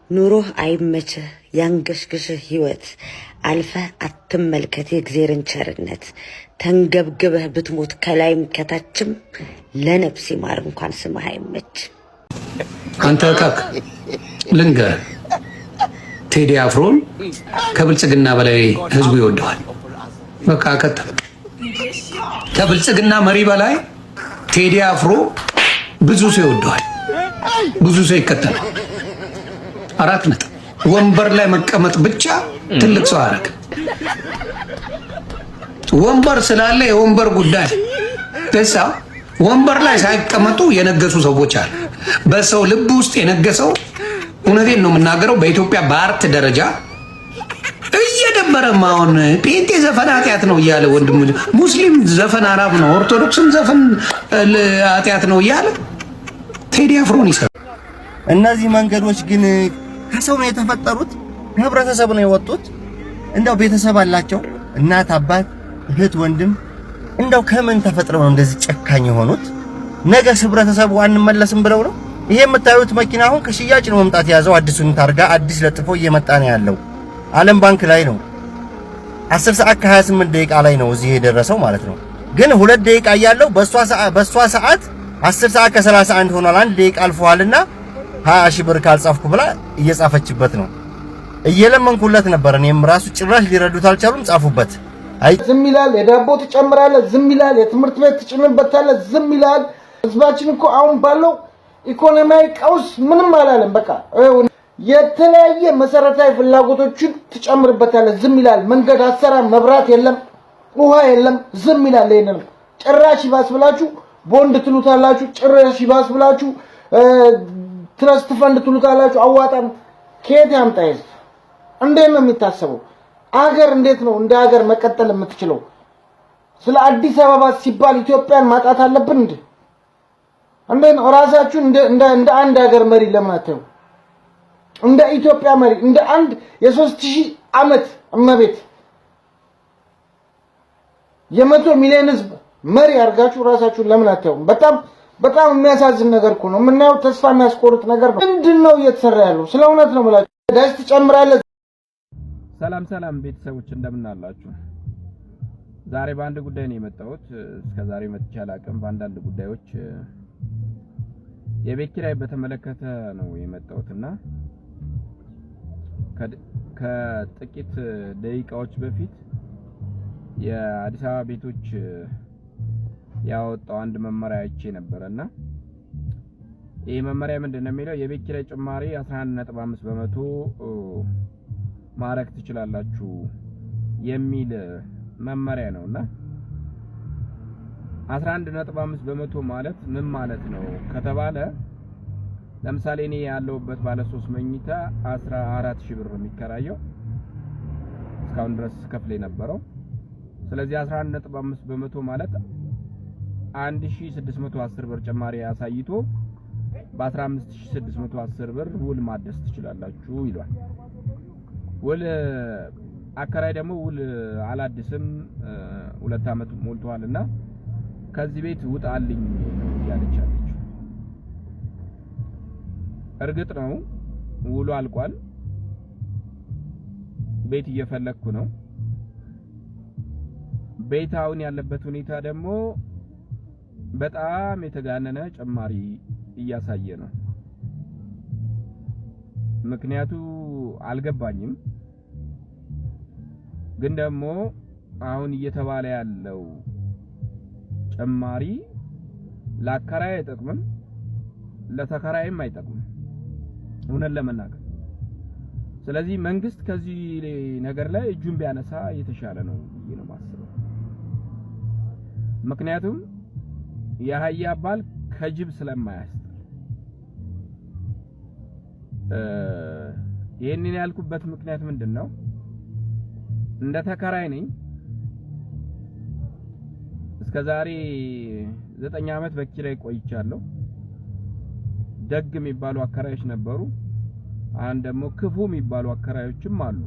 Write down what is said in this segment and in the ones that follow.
ኑሮህ አይመችህ ያንገሽግሽህ ህይወት አልፈህ አትመልከት የእግዚአብሔርን ቸርነት ተንገብግበህ ብትሞት ከላይም ከታችም ለነፍስ ይማር እንኳን ስምህ አይመች። አንተ ካክ ልንገር ቴዲ አፍሮን ከብልጽግና በላይ ህዝቡ ይወደዋል። በቃ ከተለ ከብልጽግና መሪ በላይ ቴዲ አፍሮ ብዙ ሰው ይወደዋል፣ ብዙ ሰው ይከተላል። 4 ነጥብ። ወንበር ላይ መቀመጥ ብቻ ትልቅ ሰው አረግ። ወንበር ስላለ የወንበር ጉዳይ ተሳ ወንበር ላይ ሳይቀመጡ የነገሱ ሰዎች አሉ። በሰው ልብ ውስጥ የነገሰው እውነቴን ነው የምናገረው። በኢትዮጵያ በአርት ደረጃ እየደበረ ማውን ጴንጤ ዘፈን ኃጢአት ነው እያለ ወንድም ሙስሊም ዘፈን አራብ ነው፣ ኦርቶዶክስም ዘፈን ኃጢአት ነው እያለ ቴዲ አፍሮን ይሰራል። እነዚህ መንገዶች ግን ከሰው ነው የተፈጠሩት፣ ከህብረተሰብ ነው የወጡት። እንደው ቤተሰብ አላቸው፣ እናት፣ አባት፣ እህት፣ ወንድም። እንደው ከምን ተፈጥረው ነው እንደዚህ ጨካኝ የሆኑት? ነገ ህብረተሰቡ አንመለስም ብለው ነው። ይሄ የምታዩት መኪና አሁን ከሽያጭ ነው መምጣት የያዘው። አዲሱን ታርጋ አዲስ ለጥፎ እየመጣ ነው ያለው። ዓለም ባንክ ላይ ነው 10 ሰዓት ከ28 ደቂቃ ላይ ነው እዚህ የደረሰው ማለት ነው። ግን 2 ደቂቃ እያለው በሷ ሰዓት 10 ሰዓት ከ31 ሆኗል። 1 ደቂቃ አልፏልና 20 ሺህ ብር ካልጻፍኩ ብላ እየጻፈችበት ነው። እየለመንኩለት ነበር። እኔም ራሱ ጭራሽ ሊረዱት አልቻሉም። ጻፉበት። አይ ዝም ይላል። የዳቦ ትጨምራለህ፣ ዝም ይላል። የትምህርት ቤት ትጭምርበታለህ፣ ዝም ይላል። ህዝባችን እኮ አሁን ባለው ኢኮኖሚያዊ ቀውስ ምንም አላለም። በቃ የተለያየ መሰረታዊ ፍላጎቶችን ትጨምርበታለህ፣ ዝም ይላል። መንገድ አሰራር፣ መብራት የለም፣ ውሃ የለም፣ ዝም ይላል። ይሄንን ጭራሽ ይባስ ብላችሁ ቦንድ ትሉታላችሁ፣ ጭራሽ ይባስ ብላችሁ ትረስት ፈንድ ትሉታላችሁ። አዋጣም ከየት ያምጣ? ህዝብ እንዴት ነው የሚታሰበው? አገር እንዴት ነው እንደ ሀገር መቀጠል የምትችለው? ስለ አዲስ አበባ ሲባል ኢትዮጵያን ማጣት አለብን እንዴ? እንዴት ነው ራሳችሁ እንደ አንድ ሀገር መሪ ለምን አታዩ? እንደ ኢትዮጵያ መሪ እንደ አንድ የ3000 ዓመት እመቤት የ100 ሚሊዮን ህዝብ መሪ አድርጋችሁ ራሳችሁን ለምን አታዩ? በጣም የሚያሳዝን ነገር እኮ ነው የምናየው። ተስፋ የሚያስቆርጥ ነገር ነው። ምንድነው እየተሰራ ያለው? ስለ እውነት ነው ማለት ዳስ ትጨምራለህ። ሰላም ቤተሰቦች እንደምን አላችሁ? ዛሬ በአንድ ጉዳይ ነው የመጣሁት። እስከዛሬ መጥቼ አላውቅም። በአንዳንድ ጉዳዮች የቤት ኪራይ በተመለከተ ነው የመጣሁትና ከጥቂት ደቂቃዎች በፊት የአዲስ አበባ ቤቶች ያወጣው አንድ መመሪያ አይቼ ነበርና ይሄ መመሪያ ምንድነው የሚለው? የቤት ኪራይ ጭማሪ 11.5% ማረክ ትችላላችሁ የሚል መመሪያ ነውና 11.5% ማለት ምን ማለት ነው ከተባለ ለምሳሌ እኔ ያለውበት ባለ 3 መኝታ 14000 ብር የሚከራየው እስካሁን ድረስ ከፍለ የነበረው። ስለዚህ 11.5% ማለት 1610 ብር ጭማሪ ያሳይቶ በ15610 ብር ውል ማደስ ትችላላችሁ ይላል። ውል አከራይ ደግሞ ውል አላድስም 2 አመት ሞልቷልና ከዚህ ቤት ውጣልኝ ነው ያለቻለች። እርግጥ ነው ውሉ አልቋል። ቤት እየፈለኩ ነው። ቤታውን ያለበት ሁኔታ ደግሞ በጣም የተጋነነ ጭማሪ እያሳየ ነው። ምክንያቱ አልገባኝም። ግን ደግሞ አሁን እየተባለ ያለው ጭማሪ ለአከራይ አይጠቅምም፣ ለተከራይም አይጠቅምም እውነት ለመናገር። ስለዚህ መንግስት ከዚህ ነገር ላይ እጁን ቢያነሳ የተሻለ ነው ብዬ ነው የማስበው። ምክንያቱም የአህያ ባል ከጅብ ስለማያስጥል። ይሄንን ያልኩበት ምክንያት ምንድነው? እንደ ተከራይ ነኝ። እስከዛሬ 9 አመት በኪራይ ቆይቻለሁ። ደግ የሚባሉ አከራዮች ነበሩ። አንድ ደግሞ ክፉ የሚባሉ አከራዮችም አሉ።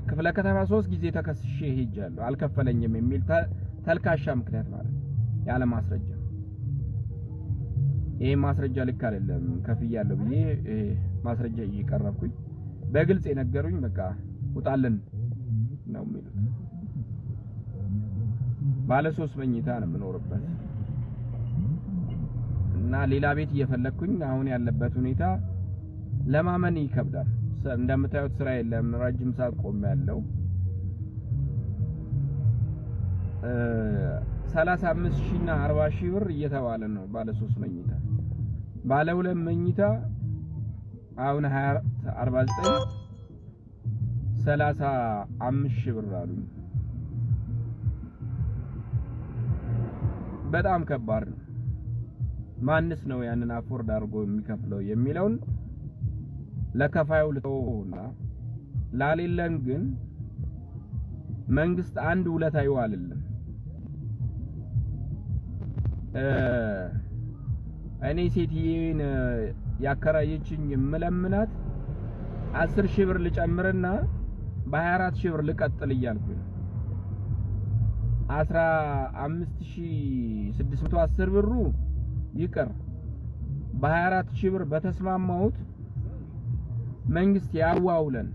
ክፍለ ከተማ 3 ጊዜ ተከስሼ ሄጃለሁ። አልከፈለኝም የሚል ተልካሻ ምክንያት ማለት ያለ ማስረጃ። ይሄ ማስረጃ ልክ አይደለም ከፍያለሁ ብዬ ማስረጃ እየቀረብኩኝ በግልጽ የነገሩኝ በቃ ውጣልን ነው የሚሉት። ባለ 3 መኝታ ነው የምኖርበት እና ሌላ ቤት እየፈለኩኝ አሁን ያለበት ሁኔታ ለማመን ይከብዳል። እንደምታዩት ስራ የለም። ረጅም ሰዓት ቆሜያለሁ። 35,000 እና 40,000 ብር እየተባለ ነው ባለ 3 መኝታ። ባለ 2 መኝታ አሁን 49 35,000 ብር አሉኝ። በጣም ከባድ ነው። ማንስ ነው ያንን አፎርድ አድርጎ የሚከፍለው የሚለውን ለከፋዩ ልተውና ላሌለን ግን መንግስት አንድ ውለታ ይዋልልን። እኔ ሴትዬን ያከራየችኝ የምለምናት 10,000 ብር ልጨምርና በ24,000 ብር ልቀጥል እያልኩኝ 15,610 ብሩ ይቀር በ24,000 ብር በተስማማሁት መንግስት ያዋውለን።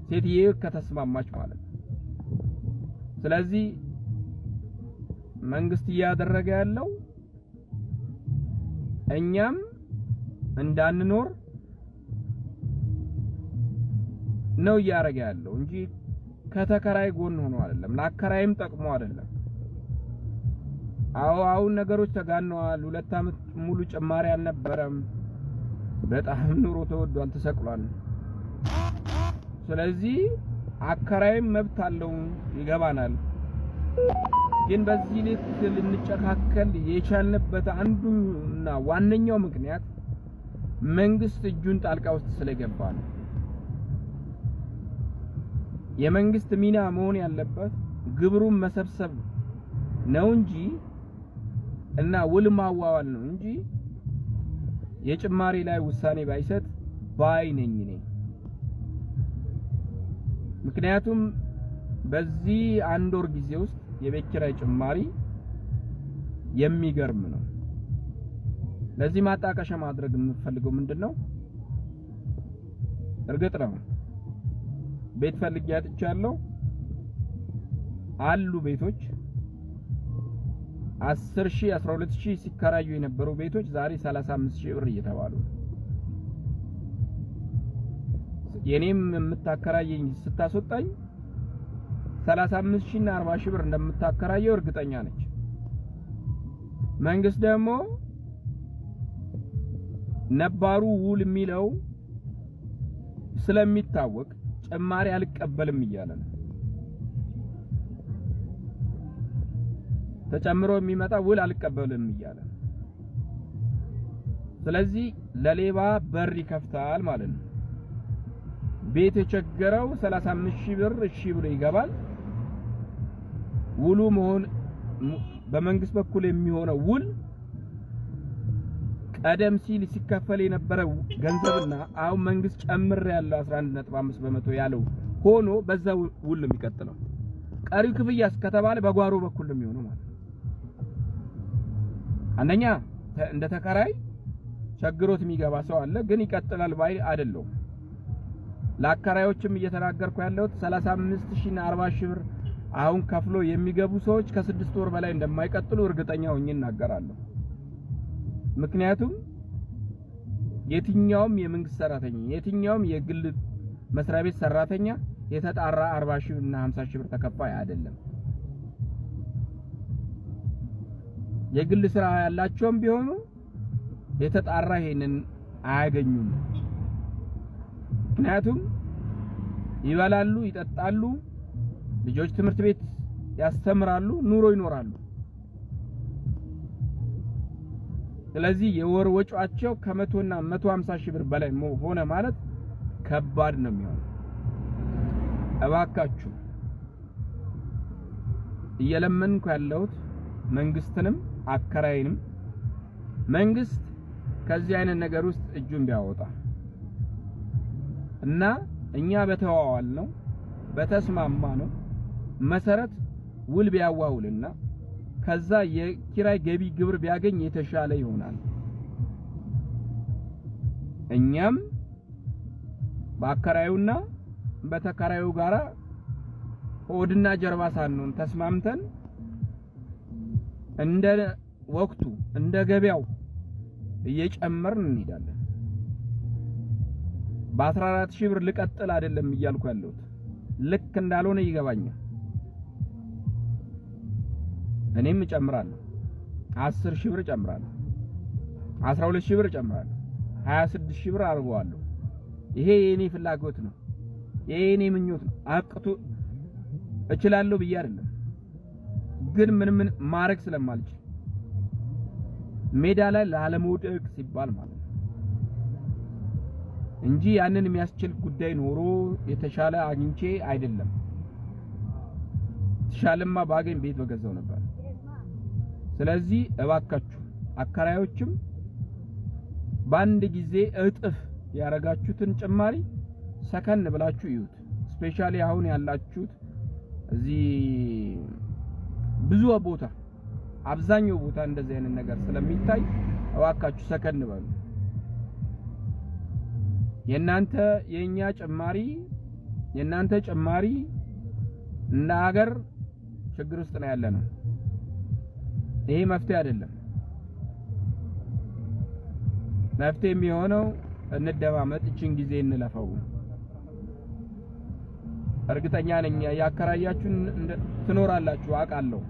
ሴትዬ ከተስማማች ማለት ነው። ስለዚህ መንግስት እያደረገ ያለው እኛም እንዳንኖር ነው እያደረገ ያለው እንጂ ከተከራይ ጎን ሆኖ አይደለም። ለአከራይም ጠቅሞ አይደለም። አሁን ነገሮች ተጋነዋል። 2 አመት ሙሉ ጭማሪ አልነበረም። በጣም ኑሮ ተወዷል፣ ተሰቅሏል። ስለዚህ አከራይም መብት አለው፣ ይገባናል። ግን በዚህ ልክ ልንጨካከል የቻልንበት አንዱና ዋነኛው ምክንያት መንግስት እጁን ጣልቃ ውስጥ ስለገባ ነው። የመንግስት ሚና መሆን ያለበት ግብሩን መሰብሰብ ነው እንጂ እና ውል ማዋዋል ነው እንጂ የጭማሪ ላይ ውሳኔ ባይሰጥ ባይ ነኝ እኔ። ምክንያቱም በዚህ 1 ወር ጊዜ ውስጥ የቤት ኪራይ ጭማሪ የሚገርም ነው። ለዚህ ማጣቀሻ ማድረግ የምፈልገው ምንድነው? እርግጥ ነው ቤት ፈልጌ አጥቻለሁ። አሉ ቤቶች 10,000 12,000 ሲከራዩ የነበሩ ቤቶች ዛሬ 35,000 ብር እየተባሉ የኔም የምታከራየኝ ስታስወጣኝ 35,000 እና 40,000 ብር እንደምታከራየው እርግጠኛ ነች። መንግስት ደግሞ ነባሩ ውል የሚለው ስለሚታወቅ ጭማሪ አልቀበልም እያለ ነው። ተጨምሮ የሚመጣ ውል አልቀበልም እያለ ነው። ስለዚህ ለሌባ በር ይከፍታል ማለት ነው። ቤት የቸገረው 35,000 ብር እሺ ብሎ ይገባል። ውሉ መሆን በመንግስት በኩል የሚሆነው ውል ቀደም ሲል ሲከፈል የነበረው ገንዘብና አሁን መንግስት ጨምር ያለው 11.5% ያለው ሆኖ በዛ ውል ነው የሚቀጥለው። ቀሪው ክፍያስ ከተባለ በጓሮ በኩል ነው የሚሆነው ማለት ነው። አንደኛ እንደ ተከራይ ቸግሮት የሚገባ ሰው አለ፣ ግን ይቀጥላል ባይ አይደለም። ለአከራዮችም እየተናገርኩ ያለሁት 35,000 እና 40,000 ብር አሁን ከፍሎ የሚገቡ ሰዎች ከ6 ወር በላይ እንደማይቀጥሉ እርግጠኛ ሆኜ እናገራለሁ። ምክንያቱም የትኛውም የመንግስት ሰራተኛ የትኛውም የግል መስሪያ ቤት ሰራተኛ የተጣራ 40,000 እና 50,000 ብር ተከፋይ አይደለም። የግል ስራ ያላቸውም ቢሆኑ የተጣራ ይሄንን አያገኙም። ምክንያቱም ይበላሉ፣ ይጠጣሉ፣ ልጆች ትምህርት ቤት ያስተምራሉ፣ ኑሮ ይኖራሉ። ስለዚህ የወር ወጪያቸው ከ100 እና 150,000 ብር በላይ ሆነ ማለት ከባድ ነው የሚሆነው። እባካችሁ እየለመንኩ ያለሁት መንግስትንም አከራይንም መንግስት ከዚህ አይነት ነገር ውስጥ እጁን ቢያወጣ እና እኛ በተዋዋል ነው በተስማማ ነው መሰረት ውል ቢያዋውልና ከዛ የኪራይ ገቢ ግብር ቢያገኝ የተሻለ ይሆናል። እኛም በአከራዩና በተከራዩ ጋራ ሆድና ጀርባ ሳንሆን ተስማምተን እንደ ወቅቱ እንደ ገበያው እየጨመርን እንሄዳለን። በ14000 ብር ልቀጥል አይደለም እያልኩ ያለሁት ልክ እንዳልሆነ ይገባኛል። እኔም እጨምራለሁ 10000 ብር እጨምራለሁ 12000 ብር እጨምራለሁ 26000 ብር አርገዋለሁ። ይሄ የኔ ፍላጎት ነው፣ የኔ ምኞት ነው። አቅቱ እችላለሁ ብዬ አይደለም፣ ግን ምን ማረግ ስለማልችል ሜዳ ላይ ላለመውደቅ ሲባል ማለት ነው እንጂ ያንን የሚያስችል ጉዳይ ኖሮ የተሻለ አግኝቼ አይደለም። ተሻለማ ባገኝ ቤት በገዛው ነበር። ስለዚህ እባካችሁ አከራዮችም በአንድ ጊዜ እጥፍ ያረጋችሁትን ጭማሪ ሰከን ብላችሁ ይዩት። ስፔሻሊ አሁን ያላችሁት እዚህ ብዙ ቦታ አብዛኛው ቦታ እንደዚህ አይነት ነገር ስለሚታይ እባካችሁ ሰከን በሉ። የእናንተ ጭማሪ እና ሀገር ችግር ውስጥ ነው ያለነው። ይሄ መፍትሄ አይደለም። መፍትሄ የሚሆነው እንደማመጥ እቺን ጊዜ እንለፈው። እርግጠኛ ነኝ ያከራያችሁን ትኖራላችሁ አውቃለሁ።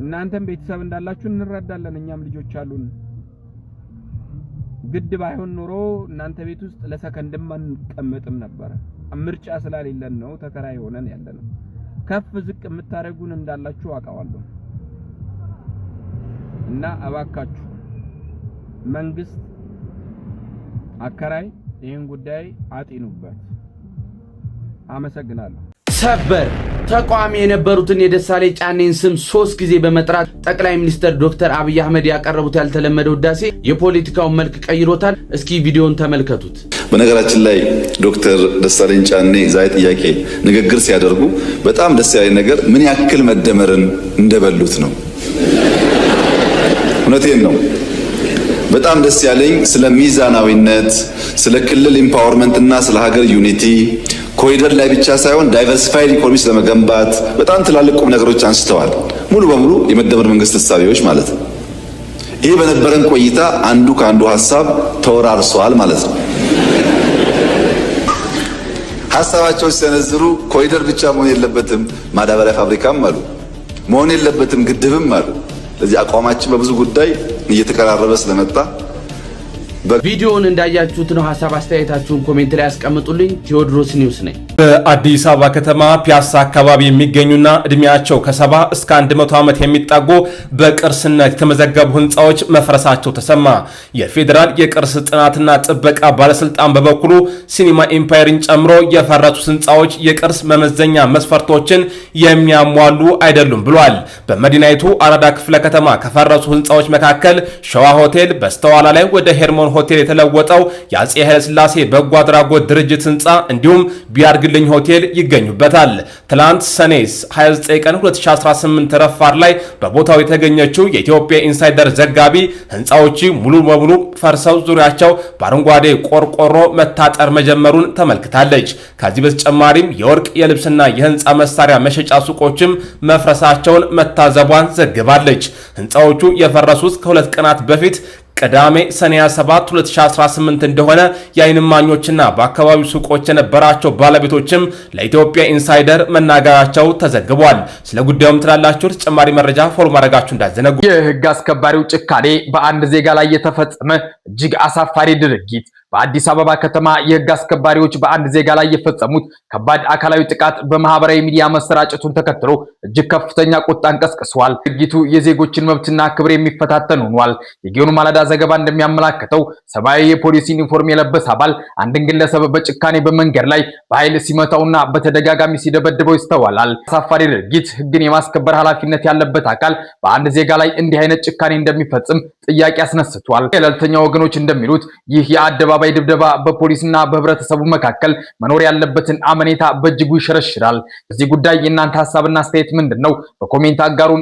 እናንተም ቤተሰብ እንዳላችሁ እንረዳለን። እኛም ልጆች አሉን። ግድ ባይሆን ኖሮ እናንተ ቤት ውስጥ ለሰከንድም አንቀመጥም ነበር። ምርጫ ስላሌለን ነው ተከራይ ሆነን ያለነው። ከፍ ዝቅ የምታረጉን እንዳላችሁ አውቃለሁ። እና እባካችሁ መንግስት አከራይ ይሄን ጉዳይ አጢኑበት። አመሰግናለሁ። ሰበር ተቋሚ የነበሩትን የደሳለኝ ጫኔን ስም 3 ጊዜ በመጥራት ጠቅላይ ሚኒስትር ዶክተር አብይ አህመድ ያቀረቡት ያልተለመደ ውዳሴ የፖለቲካውን መልክ ቀይሮታል። እስኪ ቪዲዮን ተመልከቱት። በነገራችን ላይ ዶክተር ደሳለኝ ጫኔ ዛሬ ጥያቄ ንግግር ሲያደርጉ በጣም ደስ ያለኝ ነገር ምን ያክል መደመርን እንደበሉት ነው። እውነቴን ነው። በጣም ደስ ያለኝ ስለ ሚዛናዊነት፣ ስለ ክልል ኢምፓወርመንት እና ስለ ሀገር ዩኒቲ ኮሪደር ላይ ብቻ ሳይሆን ዳይቨርሲፋይድ ኢኮኖሚ ለመገንባት በጣም ትላልቅ ቁም ነገሮች አንስተዋል። ሙሉ በሙሉ የመደመር መንግስት ሐሳቢዎች ማለት ነው። ይሄ በነበረን ቆይታ አንዱ ከአንዱ ሐሳብ ተወራርሷል ማለት ነው። ሐሳባቸው ሲሰነዝሩ ኮሪደር ብቻ መሆን የለበትም ማዳበሪያ ፋብሪካም አሉ፣ መሆን የለበትም ግድብም አሉ። ለዚህ አቋማችን በብዙ ጉዳይ እየተቀራረበ ስለመጣ ቪዲዮውን እንዳያችሁት ነው። ሐሳብ አስተያየታችሁን ኮሜንት ላይ አስቀምጡልኝ። ቴዎድሮስ ኒውስ ነኝ። በአዲስ አበባ ከተማ ፒያሳ አካባቢ የሚገኙና እድሜያቸው ከ70 እስከ 100 ዓመት የሚጠጉ በቅርስነት የተመዘገቡ ህንፃዎች መፍረሳቸው ተሰማ። የፌዴራል የቅርስ ጥናትና ጥበቃ ባለስልጣን በበኩሉ ሲኒማ ኢምፓየርን ጨምሮ የፈረሱት ህንፃዎች የቅርስ መመዘኛ መስፈርቶችን የሚያሟሉ አይደሉም ብሏል። በመዲናይቱ አራዳ ክፍለ ከተማ ከፈረሱ ህንፃዎች መካከል ሸዋ ሆቴል፣ በስተኋላ ላይ ወደ ሄርሞን ሆቴል የተለወጠው የአጼ ኃይለ ሥላሴ በጎ አድራጎት ድርጅት ህንፃ እንዲሁም ቢያርግልኝ ሆቴል ይገኙበታል። ትላንት ሰኔ 29 ቀን 2018 ረፋር ላይ በቦታው የተገኘችው የኢትዮጵያ ኢንሳይደር ዘጋቢ ህንፃዎች ሙሉ በሙሉ ፈርሰው ዙሪያቸው በአረንጓዴ ቆርቆሮ መታጠር መጀመሩን ተመልክታለች። ከዚህ በተጨማሪም የወርቅ የልብስና የህንፃ መሳሪያ መሸጫ ሱቆችም መፍረሳቸውን መታዘቧን ዘግባለች። ህንፃዎቹ የፈረሱት ከ2 ቀናት በፊት ቅዳሜ ሰኔ 7 2018 እንደሆነ የዓይን እማኞችና በአካባቢው ሱቆች የነበራቸው ባለቤቶችም ለኢትዮጵያ ኢንሳይደር መናገራቸው ተዘግቧል። ስለ ጉዳዩም ትላላችሁ ተጨማሪ መረጃ ፎሎ ማድረጋችሁ እንዳዘነጉ። የህግ አስከባሪው ጭካኔ በአንድ ዜጋ ላይ የተፈጸመ እጅግ አሳፋሪ ድርጊት። በአዲስ አበባ ከተማ የህግ አስከባሪዎች በአንድ ዜጋ ላይ የፈጸሙት ከባድ አካላዊ ጥቃት በማህበራዊ ሚዲያ መሰራጨቱን ተከትሎ እጅግ ከፍተኛ ቁጣን ቀስቅሷል። ድርጊቱ የዜጎችን መብትና ክብር የሚፈታተን ሆኗል። የጊዮን ማለዳ ዘገባ እንደሚያመላክተው ሰማያዊ የፖሊስ ዩኒፎርም የለበሰ አባል አንድን ግለሰብ በጭካኔ በመንገድ ላይ በኃይል ሲመታውና በተደጋጋሚ ሲደበድበው ይስተዋላል። አሳፋሪ ድርጊት ህግን የማስከበር ኃላፊነት ያለበት አካል በአንድ ዜጋ ላይ እንዲህ አይነት ጭካኔ እንደሚፈጽም ጥያቄ አስነስቷል። ገለልተኛ ወገኖች እንደሚሉት ይህ የአደባባይ የአደባባይ ድብደባ በፖሊስና በህብረተሰቡ መካከል መኖር ያለበትን አመኔታ በእጅጉ ይሸረሽራል። በዚህ ጉዳይ የእናንተ ሐሳብና አስተያየት ምንድነው? በኮሜንት አጋሩን።